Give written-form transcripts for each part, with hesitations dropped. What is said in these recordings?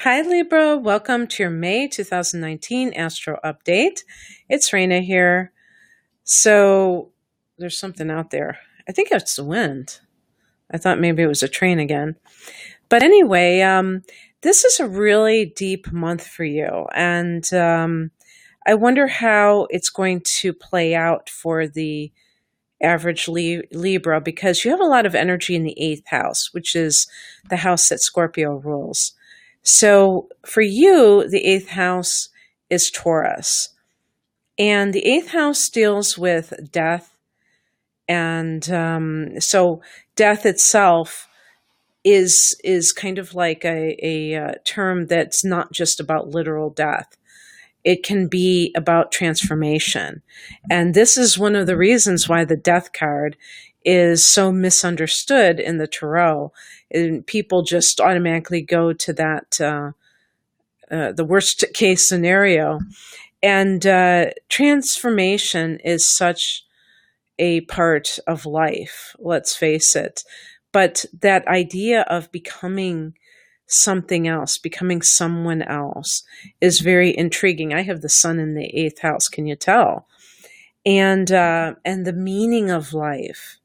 Hi Libra, welcome to your May 2019 Astro Update. It's Raina here. So there's something out there. I think it's the wind. I thought maybe it was a train again. But anyway, this is a really deep month for you. And I wonder how it's going to play out for the average Libra because you have a lot of energy in the eighth house, which is the house that Scorpio rules. So for you, the eighth house is Taurus. And the eighth house deals with death. And so death itself is kind of like a term that's not just about literal death. It can be about transformation. And this is one of the reasons why the death card is so misunderstood in the tarot. And people just automatically go to that, the worst case scenario. And transformation is such a part of life, let's face it. But that idea of becoming something else, becoming someone else is very intriguing. I have the sun in the eighth house, can you tell? And the meaning of life,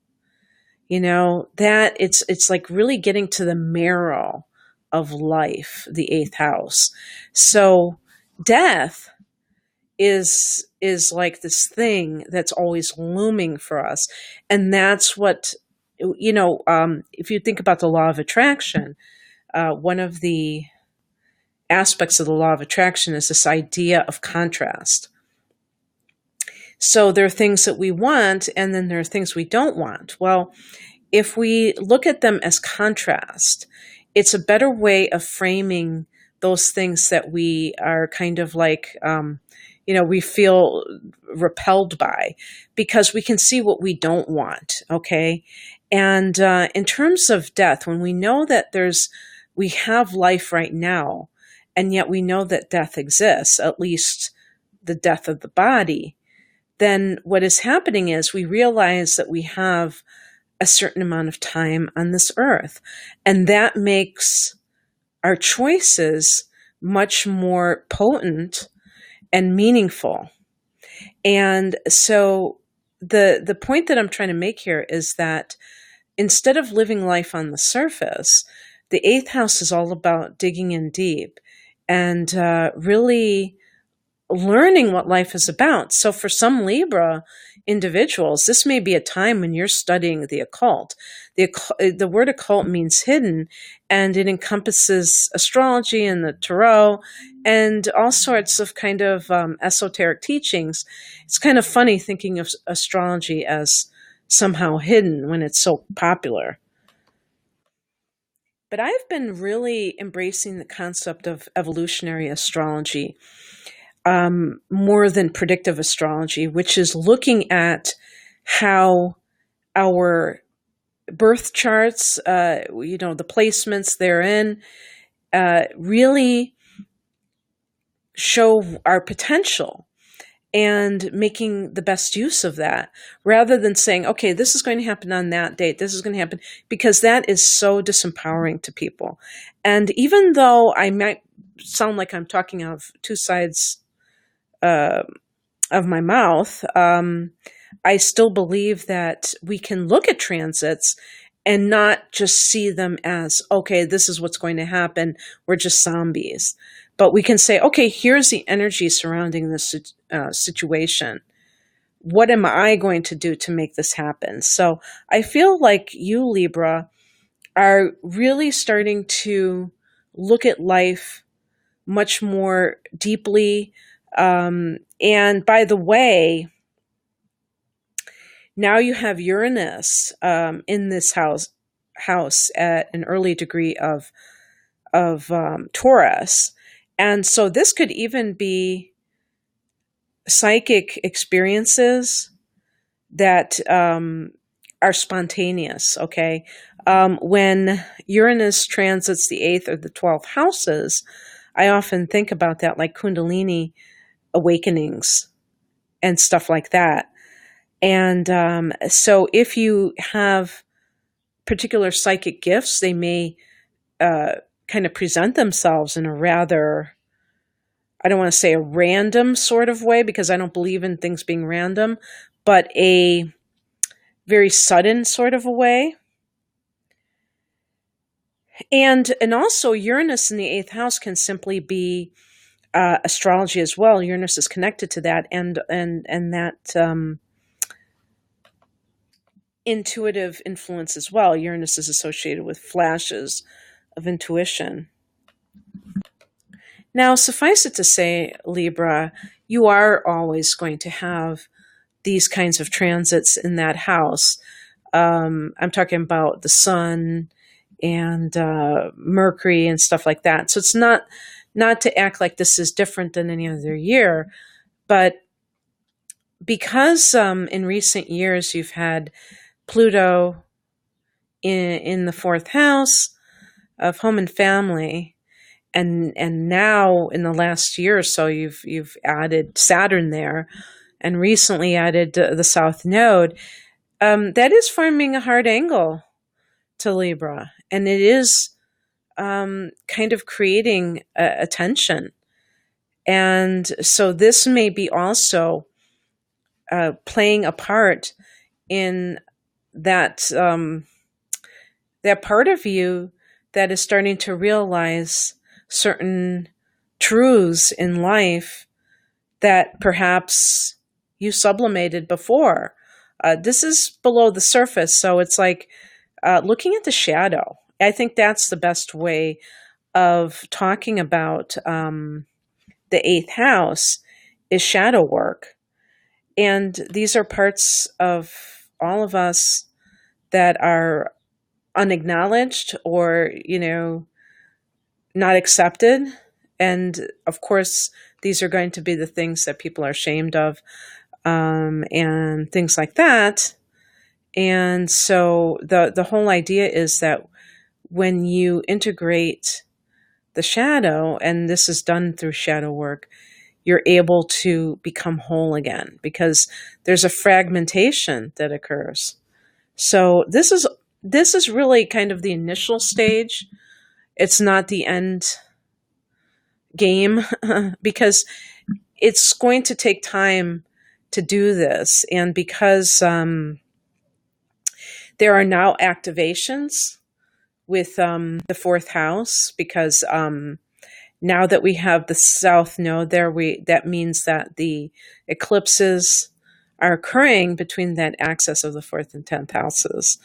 that it's like really getting to the marrow of life, the eighth house. So death is like this thing that's always looming for us. And that's what, if you think about the law of attraction, one of the aspects of the law of attraction is this idea of contrast. So there are things that we want, and then there are things we don't want. Well, if we look at them as contrast, it's a better way of framing those things that we are kind of like, we feel repelled by, because we can see what we don't want, okay? And in terms of death, when we know that we have life right now, and yet we know that death exists, at least the death of the body, then what is happening is we realize that we have a certain amount of time on this earth. And that makes our choices much more potent and meaningful. And so the point that I'm trying to make here is that instead of living life on the surface, the eighth house is all about digging in deep and really learning what life is about. So for some Libra individuals, this may be a time when you're studying the occult. The word occult means hidden, and it encompasses astrology and the tarot and all sorts of kind of esoteric teachings. It's kind of funny thinking of astrology as somehow hidden when it's so popular. But I've been really embracing the concept of evolutionary astrology, more than predictive astrology, which is looking at how our birth charts, the placements therein, really show our potential and making the best use of that, rather than saying, okay, this is going to happen on that date, this is going to happen, because that is so disempowering to people. And even though I might sound like I'm talking out of two sides of my mouth, I still believe that we can look at transits and not just see them as, okay, this is what's going to happen, we're just zombies. But we can say, okay, here's the energy surrounding this situation. What am I going to do to make this happen? So I feel like you, Libra, are really starting to look at life much more deeply. And by the way, now you have Uranus in this house at an early degree of Taurus. And so this could even be psychic experiences that are spontaneous, okay? When Uranus transits the 8th or the 12th houses, I often think about that, like Kundalini awakenings and stuff like that. And so if you have particular psychic gifts, they may kind of present themselves in a rather, I don't want to say a random sort of way, because I don't believe in things being random, but a very sudden sort of a way. And also Uranus in the 8th house can simply be astrology as well. Uranus is connected to that, and that intuitive influence as well. Uranus is associated with flashes of intuition. Now, suffice it to say, Libra, you are always going to have these kinds of transits in that house. I'm talking about the sun and Mercury and stuff like that. So it's not to act like this is different than any other year, but because in recent years you've had Pluto in the 4th house of home and family, and now in the last year or so you've added Saturn there, and recently added the South Node, that is forming a hard angle to Libra, and it is kind of creating a tension. And so this may be also playing a part in that that part of you that is starting to realize certain truths in life that perhaps you sublimated before. This is below the surface, so it's like looking at the shadow. I think that's the best way of talking about the 8th house, is shadow work. And these are parts of all of us that are unacknowledged or, not accepted. And of course, these are going to be the things that people are ashamed of, and things like that. And so the whole idea is that when you integrate the shadow, and this is done through shadow work, you're able to become whole again, because there's a fragmentation that occurs. So this is really kind of the initial stage. It's not the end game, because it's going to take time to do this. And because there are now activations with the 4th house, because now that we have the South Node there, that means that the eclipses are occurring between that axis of the 4th and 10th houses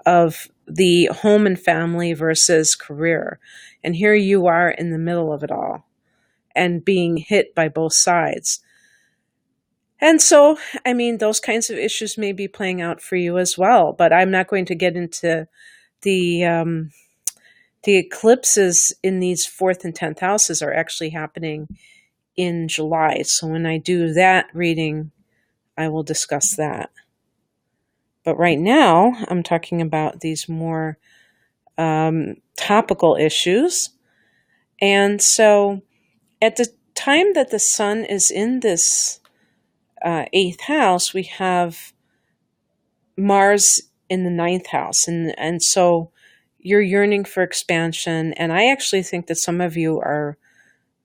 of the home and family versus career. And here you are in the middle of it all and being hit by both sides. And so, I mean, those kinds of issues may be playing out for you as well, but I'm not going to get into the eclipses in these 4th and 10th houses are actually happening in July. So when I do that reading, I will discuss that. But right now, I'm talking about these more topical issues. And so at the time that the sun is in this 8th house, we have Mars in the 9th house. And so you're yearning for expansion. And I actually think that some of you are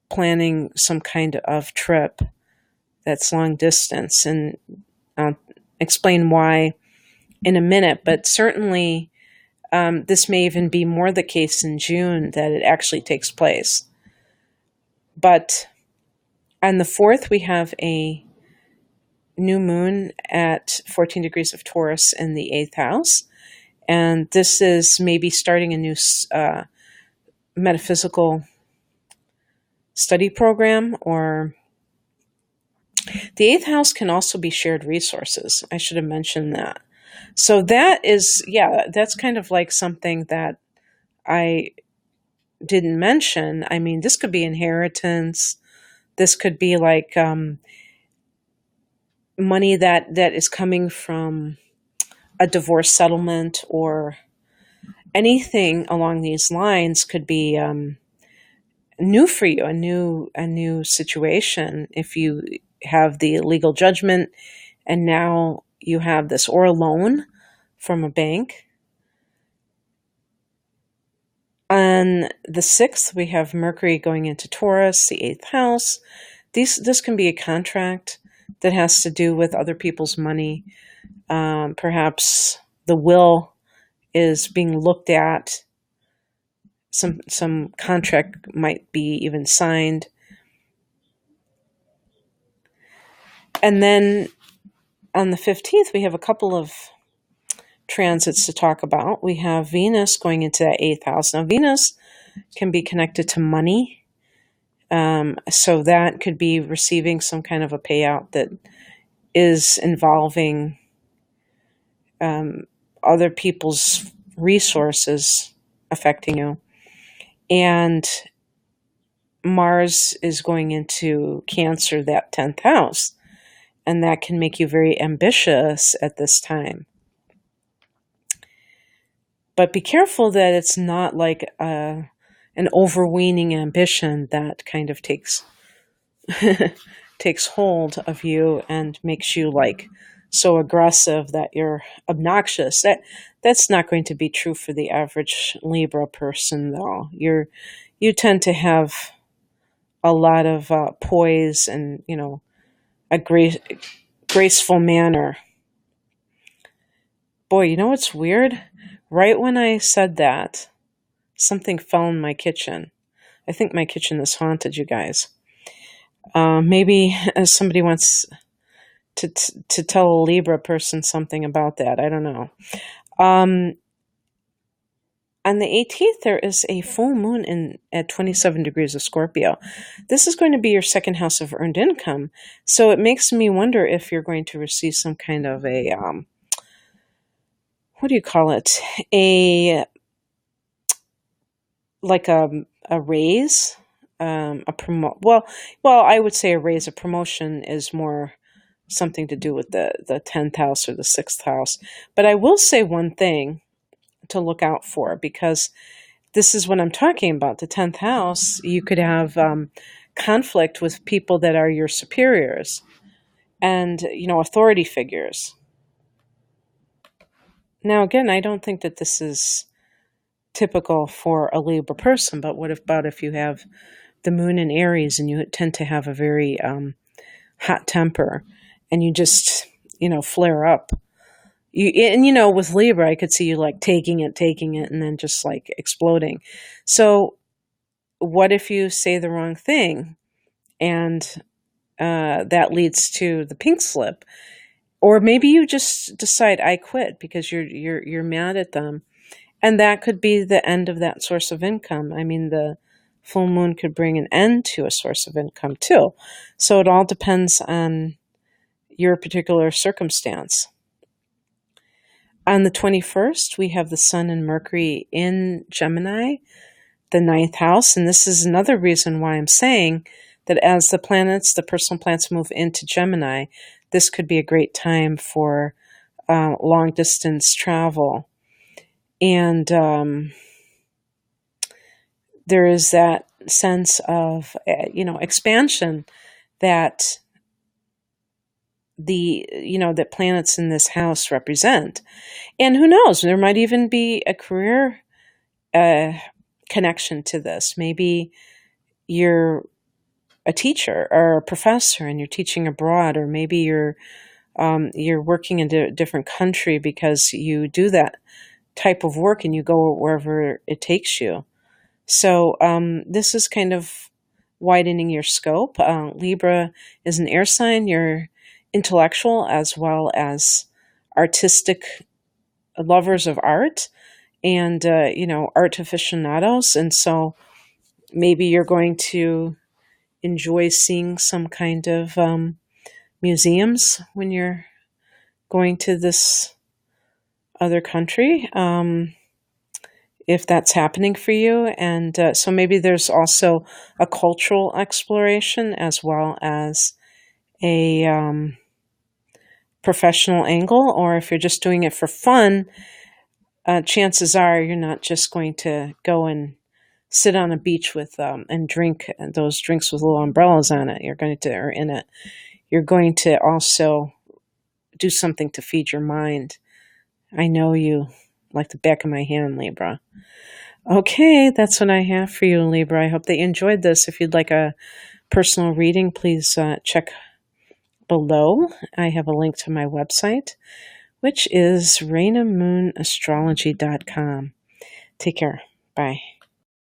planning some kind of trip that's long distance. And I'll explain why in a minute. But certainly this may even be more the case in June that it actually takes place. But on the 4th, we have a new moon at 14 degrees of Taurus in the 8th house. And this is maybe starting a new metaphysical study program, or the 8th house can also be shared resources. I should have mentioned that. So that is, that's kind of like something that I didn't mention. I mean, this could be inheritance. This could be like money that is coming from a divorce settlement, or anything along these lines could be new for you, a new situation. If you have the legal judgment and now you have this, or a loan from a bank. On the 6th, we have Mercury going into Taurus, the 8th house. This can be a contract that has to do with other people's money. Perhaps the will is being looked at. Some contract might be even signed. And then on the 15th, we have a couple of transits to talk about. We have Venus going into that 8th house. Now, Venus can be connected to money. So that could be receiving some kind of a payout that is involving other people's resources affecting you. And Mars is going into Cancer, that 10th house. And that can make you very ambitious at this time. But be careful that it's not like an overweening ambition that kind of takes hold of you and makes you like so aggressive that you're obnoxious. That's not going to be true for the average Libra person, though. You tend to have a lot of poise and, a graceful manner. Boy, you know what's weird? Right when I said that, something fell in my kitchen. I think my kitchen is haunted, you guys. Maybe somebody wants to tell a Libra person something about that. I don't know. On the 18th, there is a full moon at 27 degrees of Scorpio. This is going to be your second house of earned income. So it makes me wonder if you're going to receive some kind of a, what do you call it? Like a raise, well, I would say a raise. A promotion is more something to do with the 10th house or the 6th house. But I will say one thing to look out for, because this is what I'm talking about. The 10th house, you could have conflict with people that are your superiors and, authority figures. Now, again, I don't think that this is typical for a Libra person, but what about if you have the moon in Aries and you tend to have a very hot temper and you just, flare up? With Libra, I could see you like taking it, and then just like exploding. So what if you say the wrong thing and that leads to the pink slip? Or maybe you just decide, I quit, because you're mad at them. And that could be the end of that source of income. I mean, the full moon could bring an end to a source of income too. So it all depends on your particular circumstance. On the 21st, we have the Sun and Mercury in Gemini, the 9th house. And this is another reason why I'm saying that as the personal planets move into Gemini, this could be a great time for long distance travel. And there is that sense of, expansion that that planets in this house represent. And who knows, there might even be a career connection to this. Maybe you're a teacher or a professor and you're teaching abroad, or maybe you're working in a different country because you do that type of work and you go wherever it takes you. So this is kind of widening your scope. Libra is an air sign. You're intellectual as well as artistic lovers of art and, art aficionados. And so maybe you're going to enjoy seeing some kind of museums when you're going to this other country, if that's happening for you. And so maybe there's also a cultural exploration as well as a professional angle. Or if you're just doing it for fun, chances are you're not just going to go and sit on a beach with and drink those drinks with little umbrellas on it. You're going to also do something to feed your mind. I know you like the back of my hand, Libra. Okay, that's what I have for you, Libra. I hope that you enjoyed this. If you'd like a personal reading, please check below. I have a link to my website, which is rainamoonastrology.com. Take care. Bye.